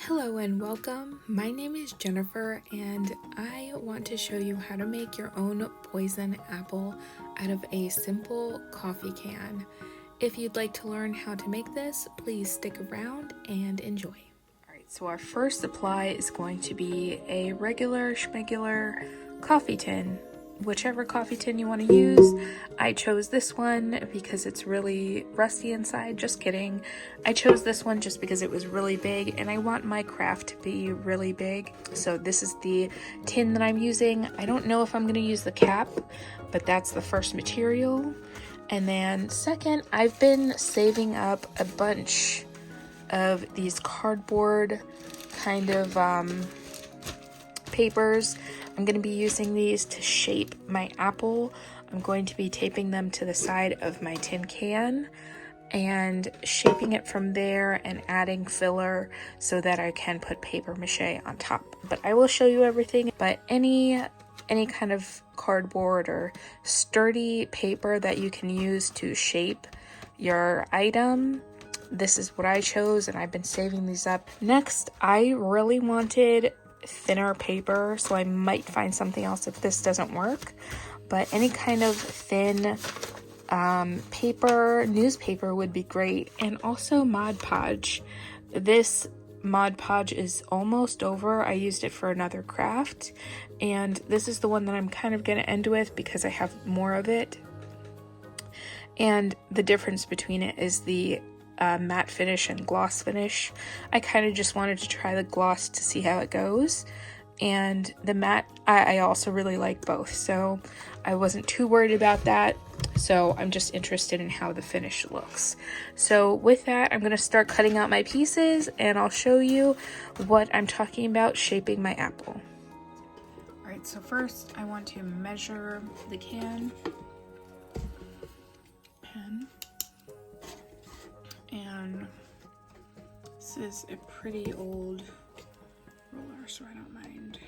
Hello and welcome. My name is Jennifer and I want to show you how to make your own poison apple out of a simple coffee can. If you'd like to learn how to make this, please stick around and enjoy. Alright, so our first supply is going to be a regular schmegular coffee tin. Whichever coffee tin you want to use. I chose this one because it's really rusty inside. Just kidding. I chose this one just because it was really big and I want my craft to be really big. So this is the tin that I'm using. I don't know if I'm going to use the cap, but that's the first material. And then second, I've been saving up a bunch of these cardboard kind of papers. I'm going to be using these to shape my apple. I'm going to be taping them to the side of my tin can and shaping it from there and adding filler so that I can put papier-mâché on top. But I will show you everything. But any kind of cardboard or sturdy paper that you can use to shape your item, this is what I chose and I've been saving these up. Next, I really wanted thinner paper, so I might find something else if this doesn't work, but any kind of thin paper, newspaper would be great. And also Mod Podge. This Mod Podge is almost over. I used it for another craft and this is the one that I'm kind of going to end with because I have more of it. And the difference between it is the matte finish and gloss finish. I kind of just wanted to try the gloss to see how it goes, and the matte I also really like both, so I wasn't too worried about that. So I'm just interested in how the finish looks. So with that, I'm going to start cutting out my pieces and I'll show you what I'm talking about shaping my apple. Alright, so first I want to measure the can. And this is a pretty old roller, so I don't mind.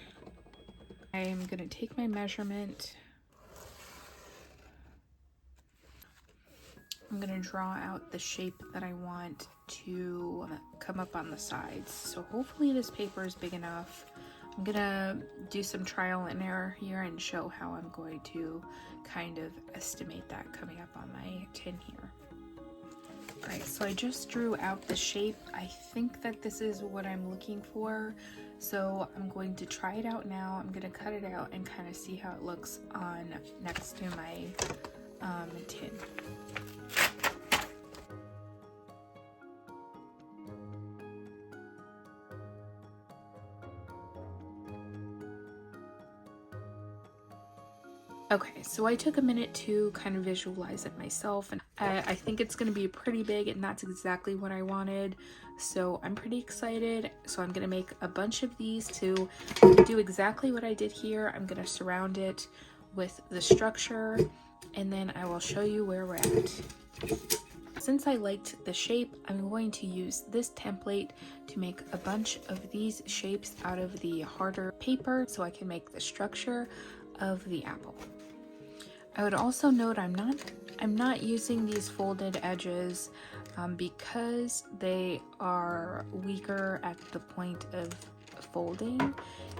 I'm gonna take my measurement. I'm gonna draw out the shape that I want to come up on the sides. So hopefully this paper is big enough. I'm gonna do some trial and error here and show how I'm going to kind of estimate that coming up on my tin here. Alright, so I just drew out the shape. I think that this is what I'm looking for. So I'm going to try it out now. I'm going to cut it out and kind of see how it looks on next to my tin. Okay, so I took a minute to kind of visualize it myself, and I think it's going to be pretty big, and that's exactly what I wanted. So I'm pretty excited. So I'm going to make a bunch of these to do exactly what I did here. I'm going to surround it with the structure, and then I will show you where we're at. Since I liked the shape, I'm going to use this template to make a bunch of these shapes out of the harder paper so I can make the structure of the apple. I would also note I'm not using these folded edges because they are weaker at the point of folding,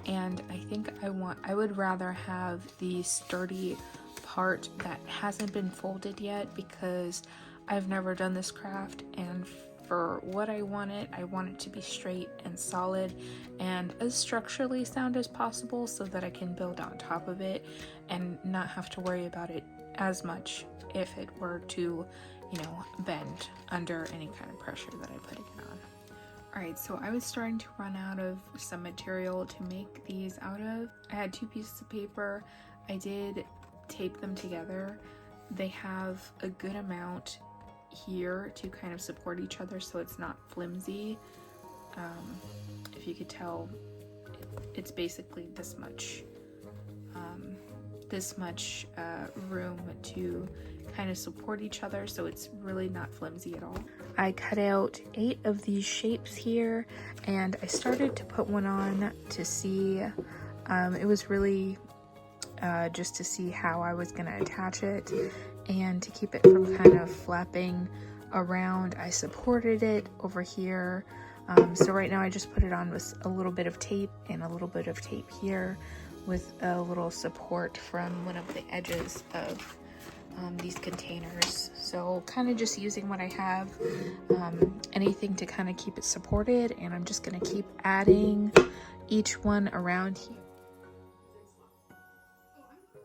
and I think I would rather have the sturdy part that hasn't been folded yet because I've never done this craft, and for what I want it to be straight and solid and as structurally sound as possible so that I can build on top of it and not have to worry about it as much if it were to, bend under any kind of pressure that I put it on. Alright, so I was starting to run out of some material to make these out of. I had 2 pieces of paper. I did tape them together. They have a good amount here to kind of support each other so it's not flimsy. If you could tell, it's basically this much room to kind of support each other, so it's really not flimsy at all. I cut out 8 of these shapes here and I started to put one on to see. It was really just to see how I was going to attach it and to keep it from kind of flapping around. I supported it over here So right now I just put it on with a little bit of tape and a little bit of tape here with a little support from one of the edges of these containers. So kind of just using what I have, anything to kind of keep it supported, and I'm just going to keep adding each one around here.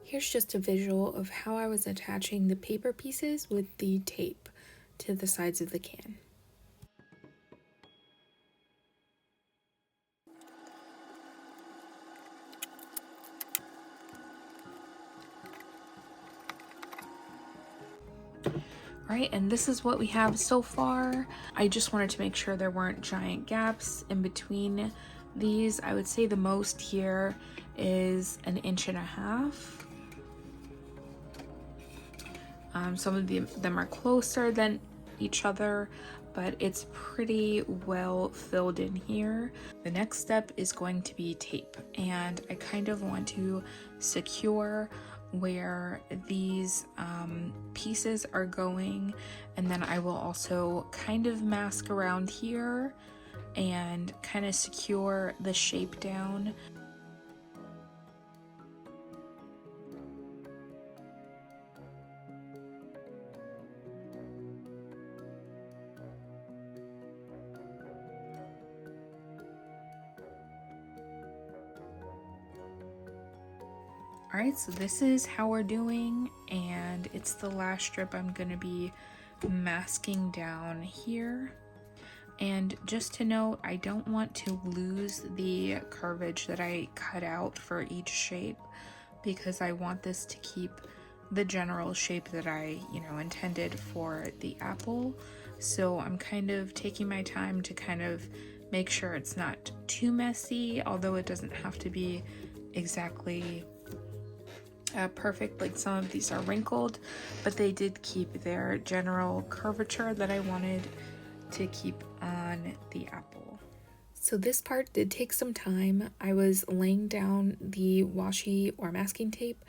Here's just a visual of how I was attaching the paper pieces with the tape to the sides of the can. Alright, and this is what we have so far. I just wanted to make sure there weren't giant gaps in between these. I would say the most here is 1.5 inches. Some of them are closer than each other, but it's pretty well filled in here. The next step is going to be tape, and I kind of want to secure where these pieces are going, and then I will also kind of mask around here and kind of secure the shape down. Alright, so this is how we're doing, and it's the last strip I'm going to be masking down here. And just to note, I don't want to lose the curvage that I cut out for each shape, because I want this to keep the general shape that I, intended for the apple. So I'm kind of taking my time to kind of make sure it's not too messy, although it doesn't have to be exactly perfect. Like some of these are wrinkled, but they did keep their general curvature that I wanted to keep on the apple. So this part did take some time. I was laying down the washi or masking tape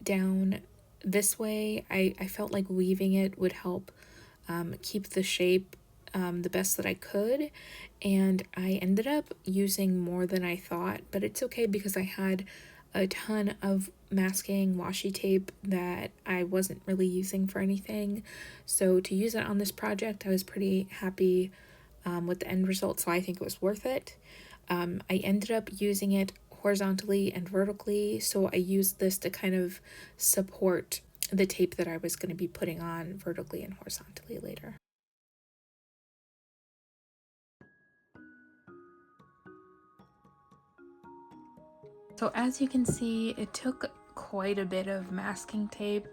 down this way. I felt like weaving it would help keep the shape the best that I could, and I ended up using more than I thought, but it's okay because I had a ton of masking washi tape that I wasn't really using for anything. So to use it on this project, I was pretty happy with the end result, so I think it was worth it. I ended up using it horizontally and vertically, so I used this to kind of support the tape that I was going to be putting on vertically and horizontally later. So as you can see, it took quite a bit of masking tape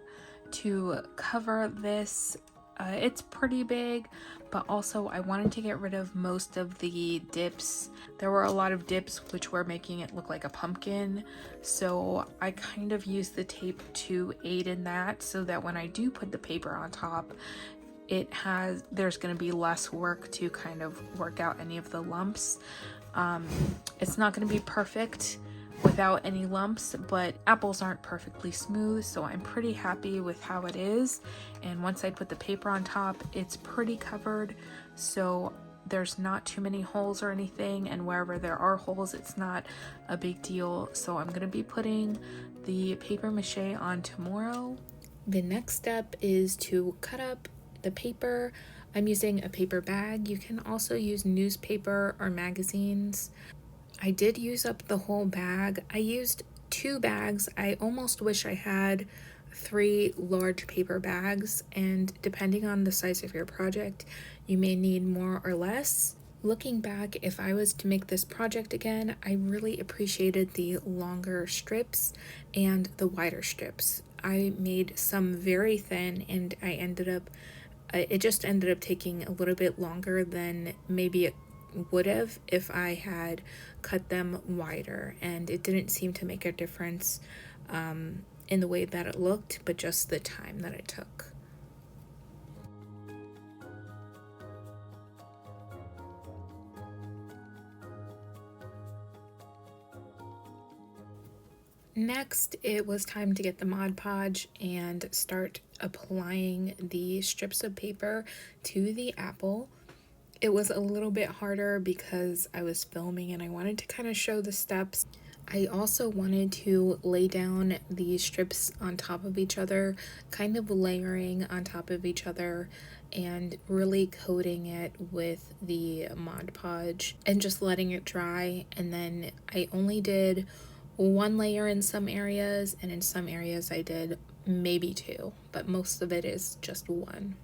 to cover this. It's pretty big, but also I wanted to get rid of most of the dips. There were a lot of dips which were making it look like a pumpkin, so I kind of used the tape to aid in that, so that when I do put the paper on top, there's going to be less work to kind of work out any of the lumps. It's not going to be perfect without any lumps, but apples aren't perfectly smooth, so I'm pretty happy with how it is. And once I put the paper on top, it's pretty covered, so there's not too many holes or anything, and wherever there are holes, it's not a big deal. So I'm going to be putting the papier-mâché on tomorrow. The next step is to cut up the paper. I'm using a paper bag. You can also use newspaper or magazines. I did use up the whole bag. I used 2 bags. I almost wish I had 3 large paper bags, and depending on the size of your project, you may need more or less. Looking back, if I was to make this project again, I really appreciated the longer strips and the wider strips. I made some very thin, and it just ended up taking a little bit longer than maybe it would have if I had cut them wider, and it didn't seem to make a difference in the way that it looked, but just the time that it took. Next, it was time to get the Mod Podge and start applying the strips of paper to the apple. It was a little bit harder because I was filming and I wanted to kind of show the steps. I also wanted to lay down these strips on top of each other, kind of layering on top of each other and really coating it with the Mod Podge and just letting it dry. And then I only did one layer in some areas, and in some areas I did maybe two, but most of it is just one.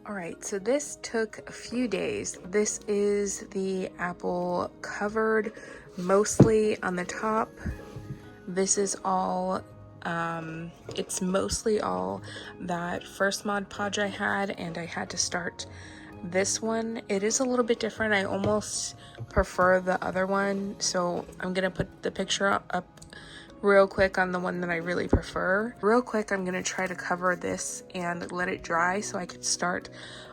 Alright, so this took a few days. This is the apple covered mostly on the top. This is all, it's mostly all that first Mod Podge I had, and I had to start this one. It is a little bit different. I almost prefer the other one, so I'm gonna put the picture up real quick on the one that I really prefer. Real quick, I'm gonna try to cover this and let it dry so I could start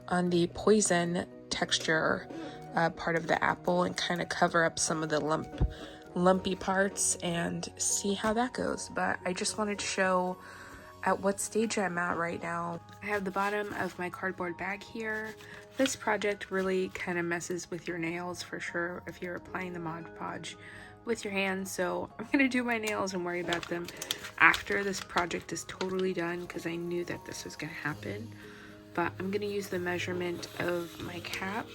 on the poison texture part of the apple and kind of cover up some of the lumpy parts and see how that goes. But I just wanted to show at what stage I'm at right now. I have the bottom of my cardboard bag here. This project really kind of messes with your nails for sure if you're applying the Mod Podge with your hands, so I'm gonna do my nails and worry about them after this project is totally done because I knew that this was gonna happen. But I'm gonna use the measurement of my cap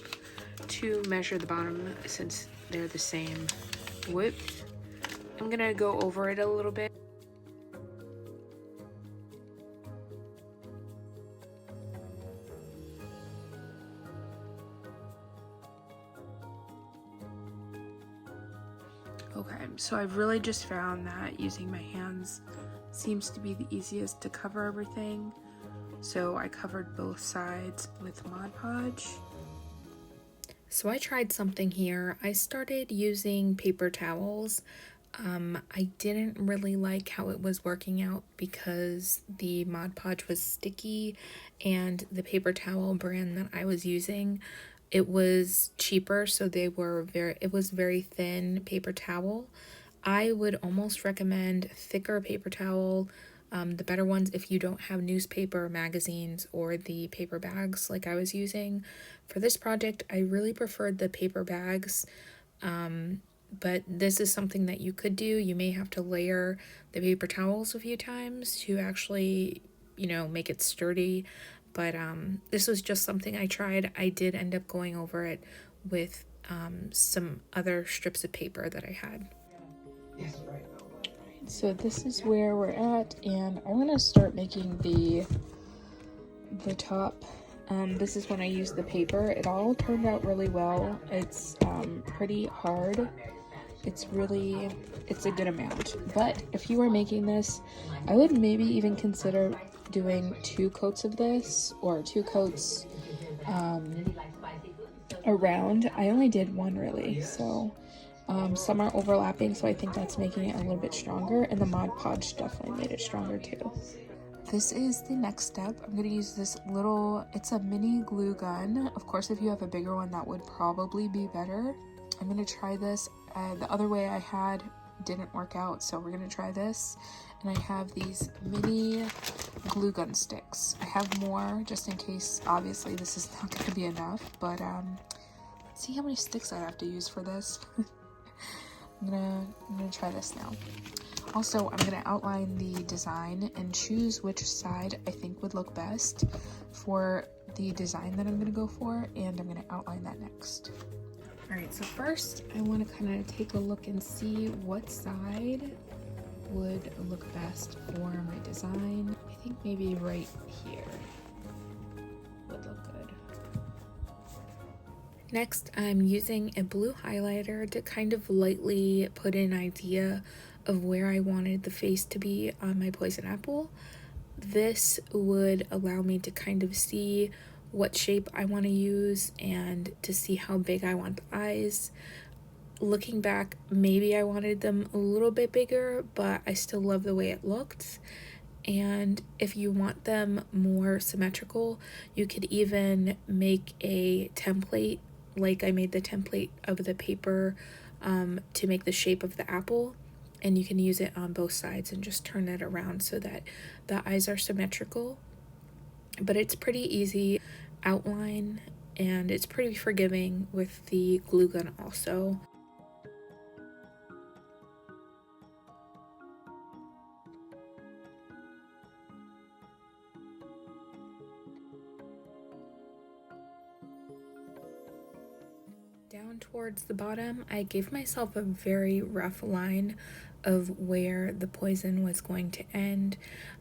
to measure the bottom since they're the same width. I'm gonna go over it a little bit. Okay, so I've really just found that using my hands seems to be the easiest to cover everything. So I covered both sides with Mod Podge. So I tried something here. I started using paper towels. I didn't really like how it was working out because the Mod Podge was sticky, and the paper towel brand that I was using, it was cheaper, so it was very thin paper towel. I would almost recommend thicker paper towel, the better ones if you don't have newspaper, magazines, or the paper bags like I was using. For this project, I really preferred the paper bags, but this is something that you could do. You may have to layer the paper towels a few times to actually, make it sturdy. But this was just something I tried. I did end up going over it with some other strips of paper that I had. So this is where we're at, and I'm gonna start making the top. This is when I used the paper. It all turned out really well. It's pretty hard. It's a good amount. But if you were making this, I would maybe even consider doing 2 coats of this, or 2 coats around. I only did 1 really, so some are overlapping, so I think that's making it a little bit stronger, and the Mod Podge definitely made it stronger too. This is the next step. I'm going to use this it's a mini glue gun. Of course, if you have a bigger one, that would probably be better. I'm going to try this. The other way I had didn't work out, so we're going to try this. And I have these mini glue gun sticks. I have more just in case. Obviously, this is not going to be enough, but let's see how many sticks I have to use for this. I'm gonna try this now. Also, I'm gonna outline the design and choose which side I think would look best for the design that I'm gonna go for, and I'm gonna outline that next. Alright, so first I want to kind of take a look and see what side would look best for my design. I think maybe right here would look good. Next, I'm using a blue highlighter to kind of lightly put an idea of where I wanted the face to be on my poison apple. This would allow me to kind of see what shape I want to use and to see how big I want the eyes. Looking back, maybe I wanted them a little bit bigger, but I still love the way it looked. And if you want them more symmetrical, you could even make a template, like I made the template of the paper to make the shape of the apple, and you can use it on both sides and just turn it around so that the eyes are symmetrical. But it's pretty easy outline, and it's pretty forgiving with the glue gun also. Down towards the bottom, I gave myself a very rough line of where the poison was going to end.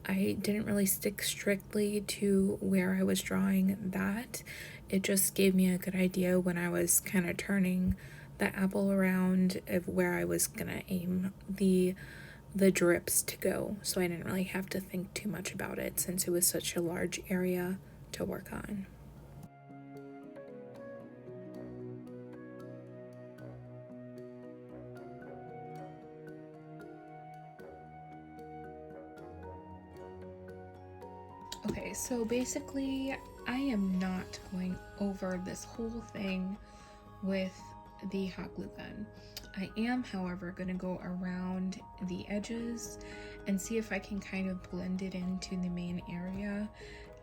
I didn't really stick strictly to where I was drawing that. It just gave me a good idea when I was kind of turning the apple around of where I was gonna aim the drips to go. So I didn't really have to think too much about it since it was such a large area to work on. Okay, so basically, I am not going over this whole thing with the hot glue gun. I am, however, going to go around the edges and see if I can kind of blend it into the main area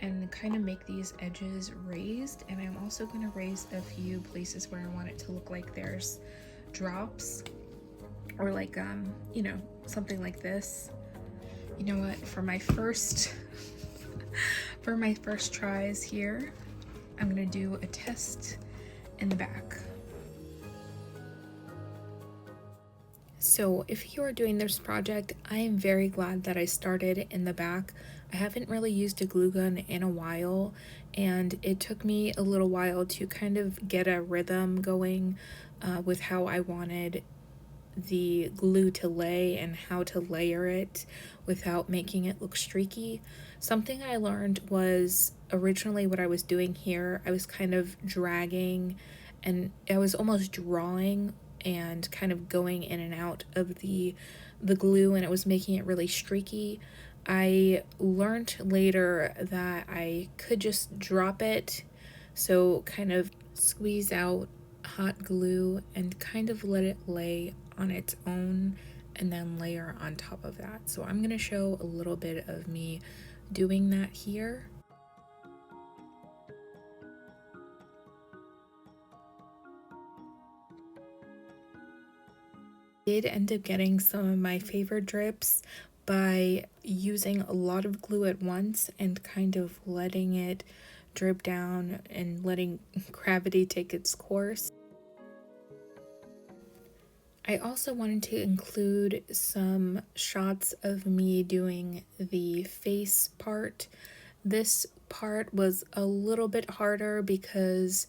and kind of make these edges raised. And I'm also going to raise a few places where I want it to look like there's drops, or like, you know, something like this. You know what, for my first tries here, I'm gonna do a test in the back. So if you are doing this project, I am very glad that I started in the back. I haven't really used a glue gun in a while, and it took me a little while to kind of get a rhythm going with how I wanted the glue to lay and how to layer it without making it look streaky. Something I learned was originally what I was doing here, I was kind of dragging and I was almost drawing and kind of going in and out of the glue, and it was making it really streaky. I learned later that I could just drop it, so kind of squeeze out hot glue and kind of let it lay on its own and then layer on top of that. So I'm going to show a little bit of me doing that here. I did end up getting some of my favorite drips by using a lot of glue at once and kind of letting it drip down and letting gravity take its course. I also wanted to include some shots of me doing the face part. This part was a little bit harder because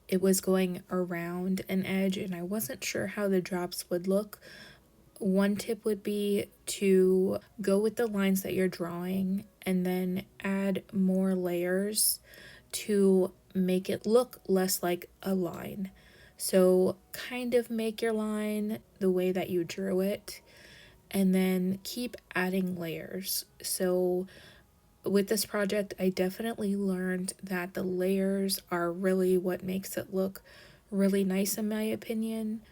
it was going around an edge and I wasn't sure how the drops would look. One tip would be to go with the lines that you're drawing and then add more layers to make it look less like a line. So kind of make your line the way that you drew it and then keep adding layers. So with this project, I definitely learned that the layers are really what makes it look really nice in my opinion.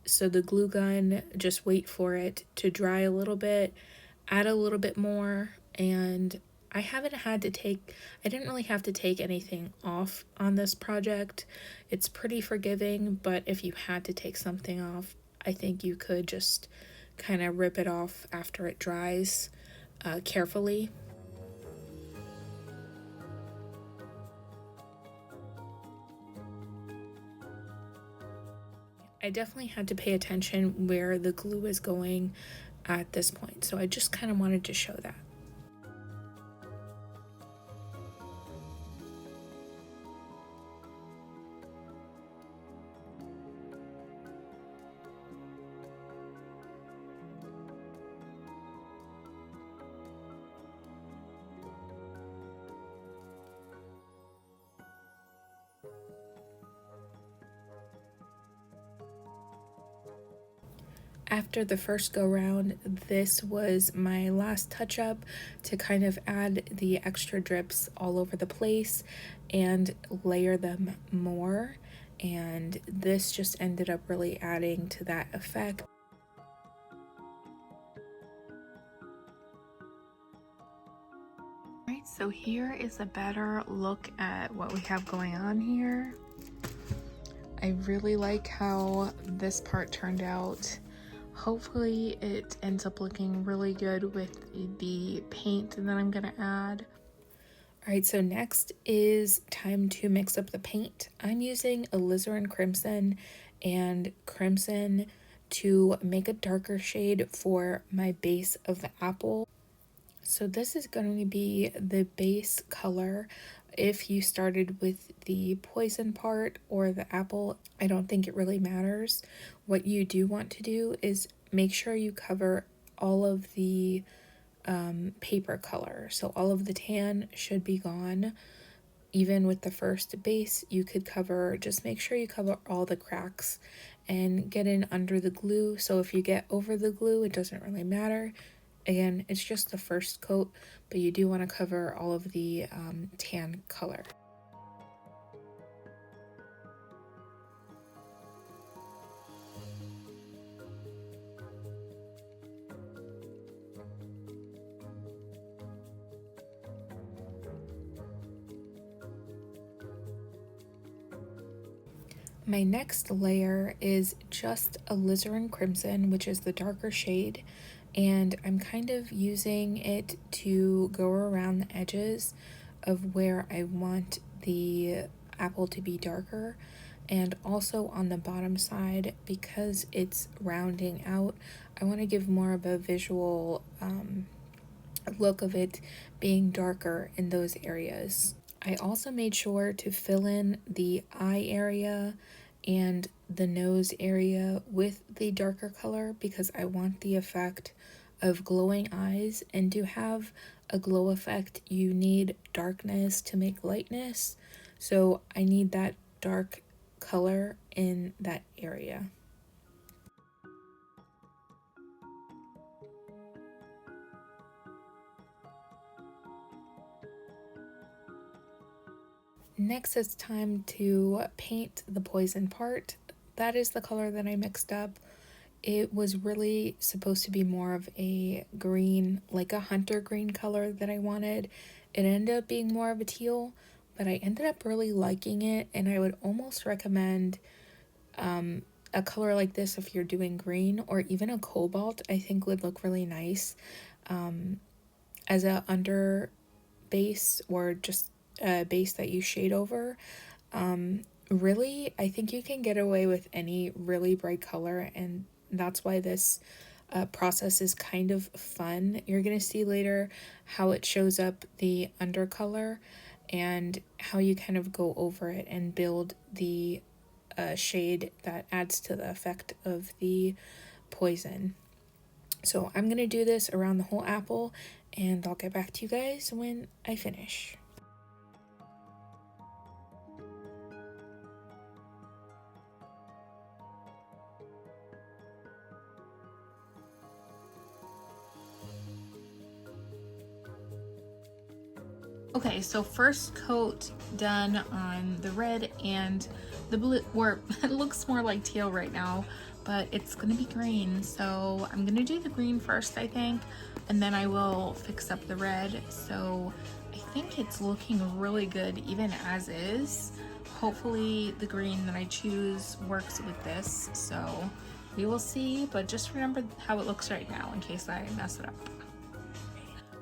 So the glue gun, just wait for it to dry a little bit, add a little bit more, and I didn't really have to take anything off on this project. It's pretty forgiving, but if you had to take something off, I think you could just kind of rip it off after it dries carefully. I definitely had to pay attention where the glue is going at this point, so I just kind of wanted to show that. After the first go round, this was my last touch up to kind of add the extra drips all over the place and layer them more. And this just ended up really adding to that effect. Alright, so here is a better look at what we have going on here. I really like how this part turned out. Hopefully it ends up looking really good with the paint that I'm gonna add. Alright, so next is time to mix up the paint. I'm using alizarin crimson and crimson to make a darker shade for my base of the apple. So this is going to be the base color. If you started with the poison part or the apple, I don't think it really matters. What you do want to do is make sure you cover all of the paper color. So all of the tan should be gone. Even with the first base, you could cover, just make sure you cover all the cracks and get in under the glue. So if you get over the glue, it doesn't really matter. Again, it's just the first coat, but you do want to cover all of the tan color. My next layer is just alizarin crimson, which is the darker shade, and I'm kind of using it to go around the edges of where I want the apple to be darker, and also on the bottom side, because it's rounding out, I want to give more of a visual look of it being darker in those areas. I also made sure to fill in the eye area and the nose area with the darker color because I want the effect of glowing eyes, and to have a glow effect you need darkness to make lightness, so I need that dark color in that area. Next it's time to paint the poison part. That is the color that I mixed up. It was really supposed to be more of a green, like a hunter green color that I wanted. It ended up being more of a teal, but I ended up really liking it, and I would almost recommend a color like this if you're doing green, or even a cobalt I think would look really nice as a under base, or just a base that you shade over. Really, I think you can get away with any really bright color, and that's why this process is kind of fun. You're gonna see later how it shows up the undercolor and how you kind of go over it and build the shade that adds to the effect of the poison. So I'm gonna do this around the whole apple, and I'll get back to you guys when I finish. Okay, so first coat done on the red and the blue, or it looks more like teal right now, but it's gonna be green. So I'm gonna do the green first, I think, and then I will fix up the red. So I think it's looking really good even as is. Hopefully the green that I choose works with this, so we will see, but just remember how it looks right now in case I mess it up.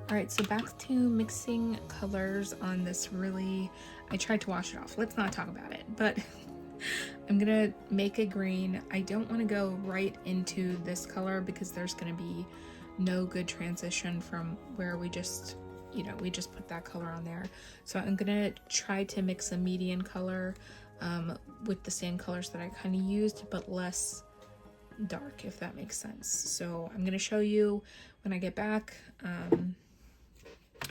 Alright, so back to mixing colors on this really, I tried to wash it off. Let's not talk about it, but I'm gonna make a green. I don't want to go right into this color because there's gonna be no good transition from where we just, we just put that color on there. So I'm gonna try to mix a median color with the same colors that I kind of used, but less dark, if that makes sense. So I'm gonna show you when I get back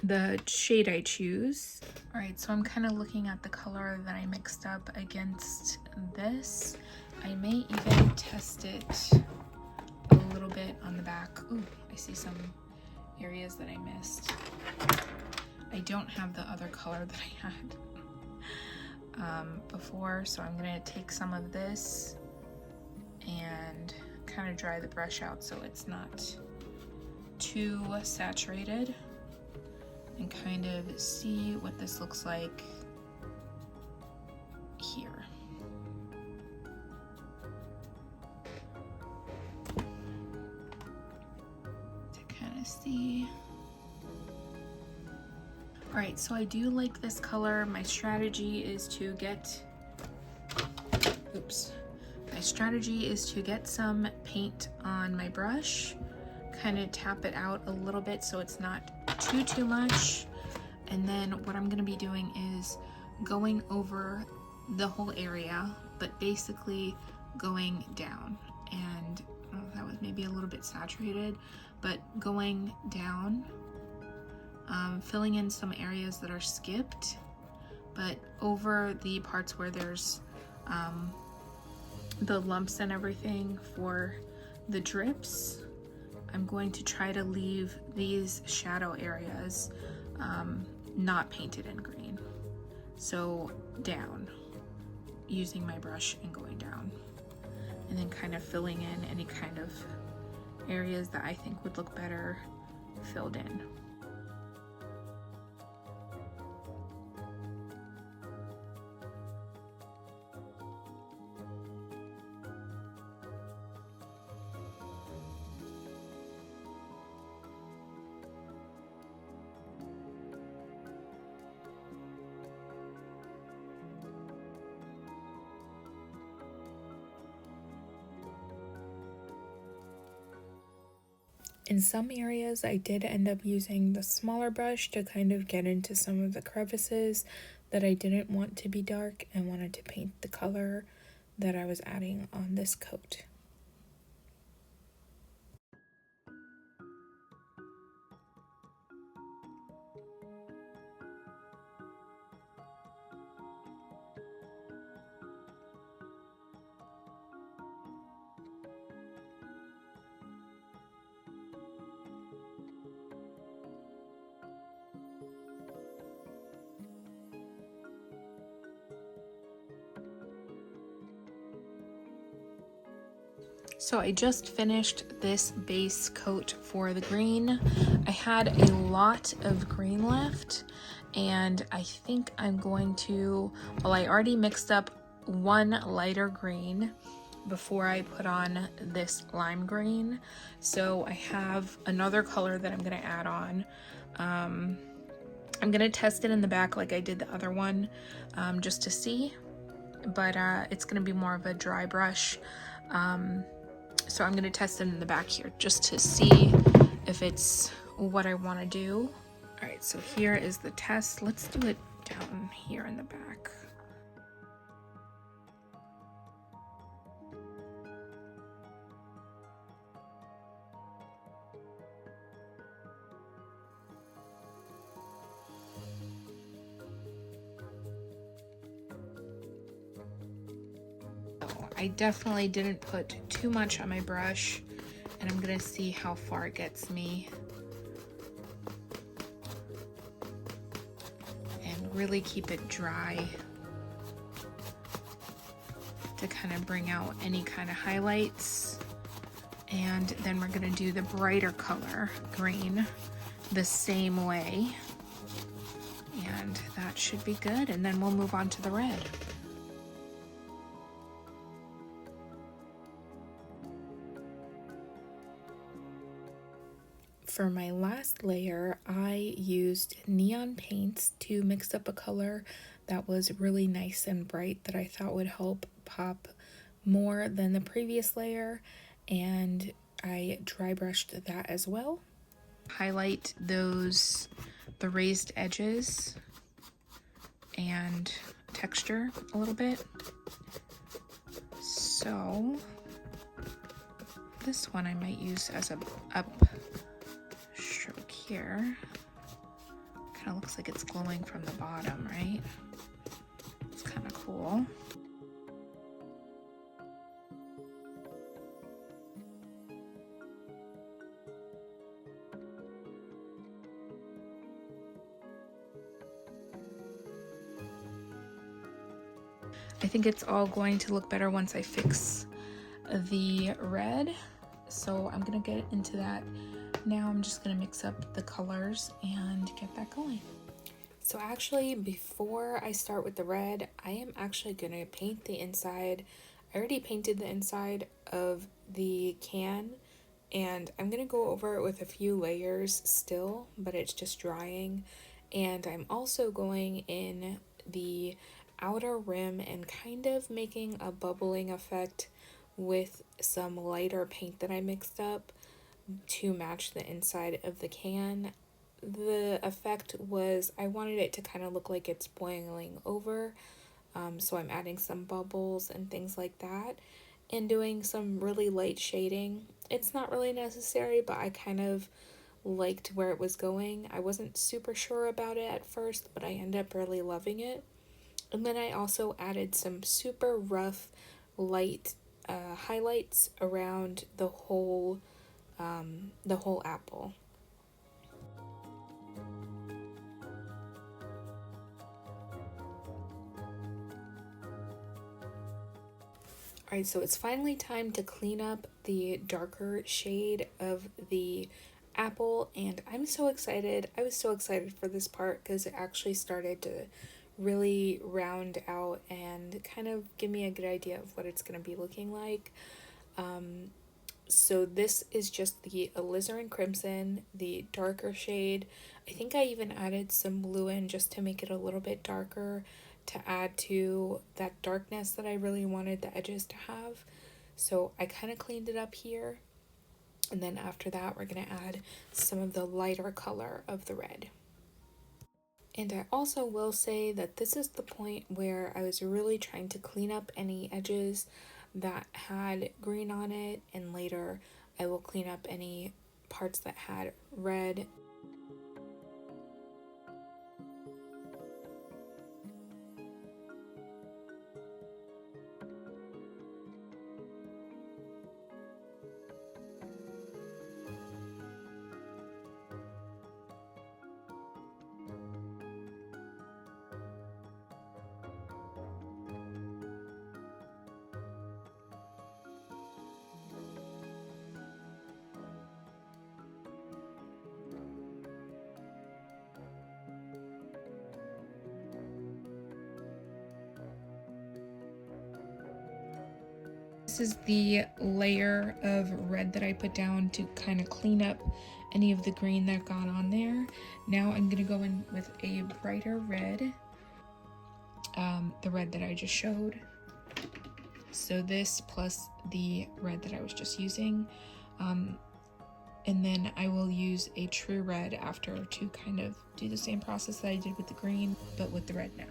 the shade I choose. All right, so I'm kind of looking at the color that I mixed up against this. I may even test it a a little bit on the back. Ooh, I see some areas that I missed. I don't have the other color that I had before, so I'm gonna take some of this and kind of dry the brush out so it's not too saturated, and kind of see what this looks like here. To kind of see. All right, so I do like this color. My strategy is to get, my strategy is to get some paint on my brush, kind of tap it out a little bit so it's not too much. And then what I'm gonna be doing is going over the whole area, but basically going down. And that was maybe a little bit saturated, but going down, filling in some areas that are skipped, but over the parts where there's the lumps and everything for the drips, I'm going to try to leave these shadow areas not painted in green. So down, using my brush and going down, and then kind of filling in any kind of areas that I think would look better filled in. In some areas, I did end up using the smaller brush to kind of get into some of the crevices that I didn't want to be dark and wanted to paint the color that I was adding on this coat. So I just finished this base coat for the green. I had a lot of green left, and I think I'm going to, well, I already mixed up one lighter green before I put on this lime green. So I have another color that I'm gonna add on. I'm gonna test it in the back like I did the other one, just to see, but it's gonna be more of a dry brush. So I'm gonna test it in the back here just to see if it's what I wanna do. All right, so here is the test. Let's do it down here in the back. I definitely didn't put too much on my brush, and I'm gonna see how far it gets me. And really keep it dry to kind of bring out any kind of highlights. And then we're gonna do the brighter color, green, the same way. And that should be good, and then we'll move on to the red. For my last layer, I used neon paints to mix up a color that was really nice and bright that I thought would help pop more than the previous layer, and I dry brushed that as well. Highlight the raised edges and texture a little bit. So this one I might use as a up stroke here. Kind of looks like it's glowing from the bottom, right? It's kind of cool. I think it's all going to look better once I fix the red. So I'm gonna get into that now. I'm just gonna mix up the colors and get that going. So actually, before I start with the red, I am actually gonna paint the inside. I already painted the inside of the can, and I'm gonna go over it with a few layers still, but it's just drying. And I'm also going in the outer rim and kind of making a bubbling effect with some lighter paint that I mixed up to match the inside of the can. The effect was I wanted it to kind of look like it's boiling over, so I'm adding some bubbles and things like that and doing some really light shading. It's not really necessary, but I kind of liked where it was going. I wasn't super sure about it at first, but I ended up really loving it. And then I also added some super rough light highlights around the whole apple. Alright, so it's finally time to clean up the darker shade of the apple, and I'm so excited. I was so excited for this part because it actually started to really round out and kind of give me a good idea of what it's going to be looking like. So this is just the alizarin crimson, the darker shade. I think I even added some blue in just to make it a little bit darker, to add to that darkness that I really wanted the edges to have. So I kind of cleaned it up here. And then after that, we're going to add some of the lighter color of the red. And I also will say that this is the point where I was really trying to clean up any edges that had green on it, and later I will clean up any parts that had red. This is the layer of red that I put down to kind of clean up any of the green that got on there. Now I'm going to go in with a brighter red, the red that I just showed. So this plus the red that I was just using. And then I will use a true red after to kind of do the same process that I did with the green, but with the red now.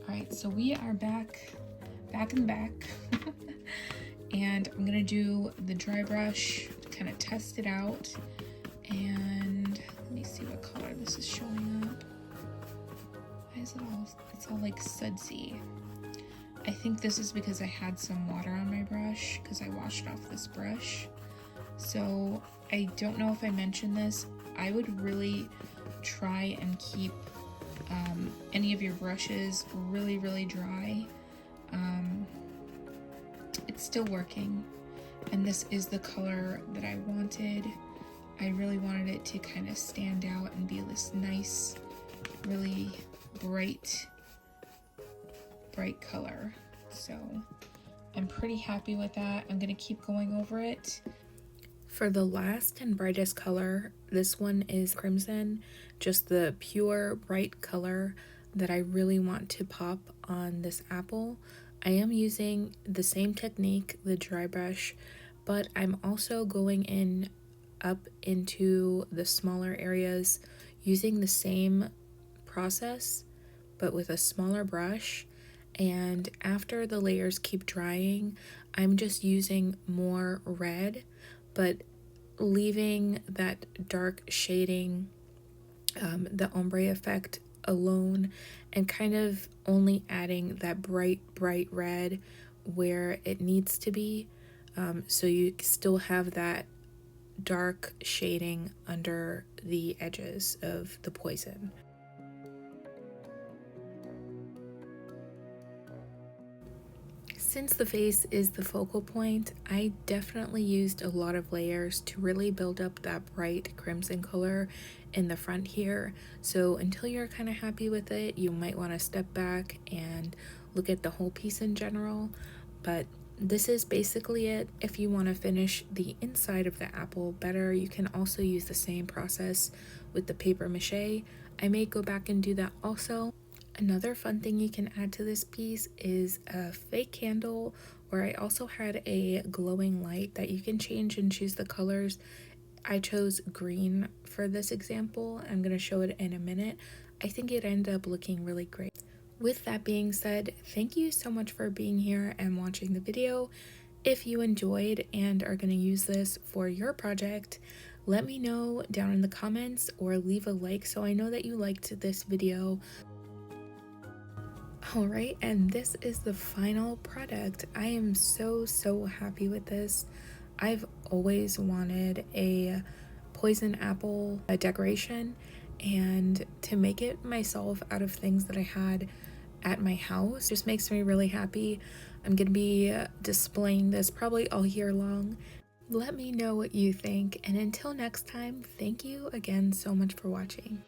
Alright, so we are back in the back. And I'm gonna do the dry brush to kind of test it out. And let me see what color this is showing up. Why is it all, it's all like sudsy. I think this is because I had some water on my brush because I washed off this brush. So I don't know if I mentioned this. I would really try and keep any of your brushes really, really dry. It's still working, and this is the color that I wanted. I really wanted it to kind of stand out and be this nice, really bright color. So I'm pretty happy with that. I'm gonna keep going over it. For the last and brightest color, this one is crimson, just the pure bright color that I really want to pop on this apple. I am using the same technique, the dry brush, but I'm also going in up into the smaller areas using the same process but with a smaller brush. And after the layers keep drying, I'm just using more red, but leaving that dark shading, the ombre effect alone, and kind of only adding that bright red where it needs to be, so you still have that dark shading under the edges of the poison. Since the face is the focal point, I definitely used a lot of layers to really build up that bright crimson color in the front here. So until you're kind of happy with it, you might want to step back and look at the whole piece in general. But this is basically it. If you want to finish the inside of the apple better, you can also use the same process with the paper mache. I may go back and do that also. Another fun thing you can add to this piece is a fake candle, or I also had a glowing light that you can change and choose the colors. I chose green for this example. I'm going to show it in a minute. I think it ended up looking really great. With that being said, thank you so much for being here and watching the video. If you enjoyed and are going to use this for your project, let me know down in the comments or leave a like so I know that you liked this video. Alright, and this is the final product. I am so happy with this. I've always wanted a poison apple decoration, and to make it myself out of things that I had at my house just makes me really happy. I'm gonna be displaying this probably all year long. Let me know what you think, and until next time, thank you again so much for watching.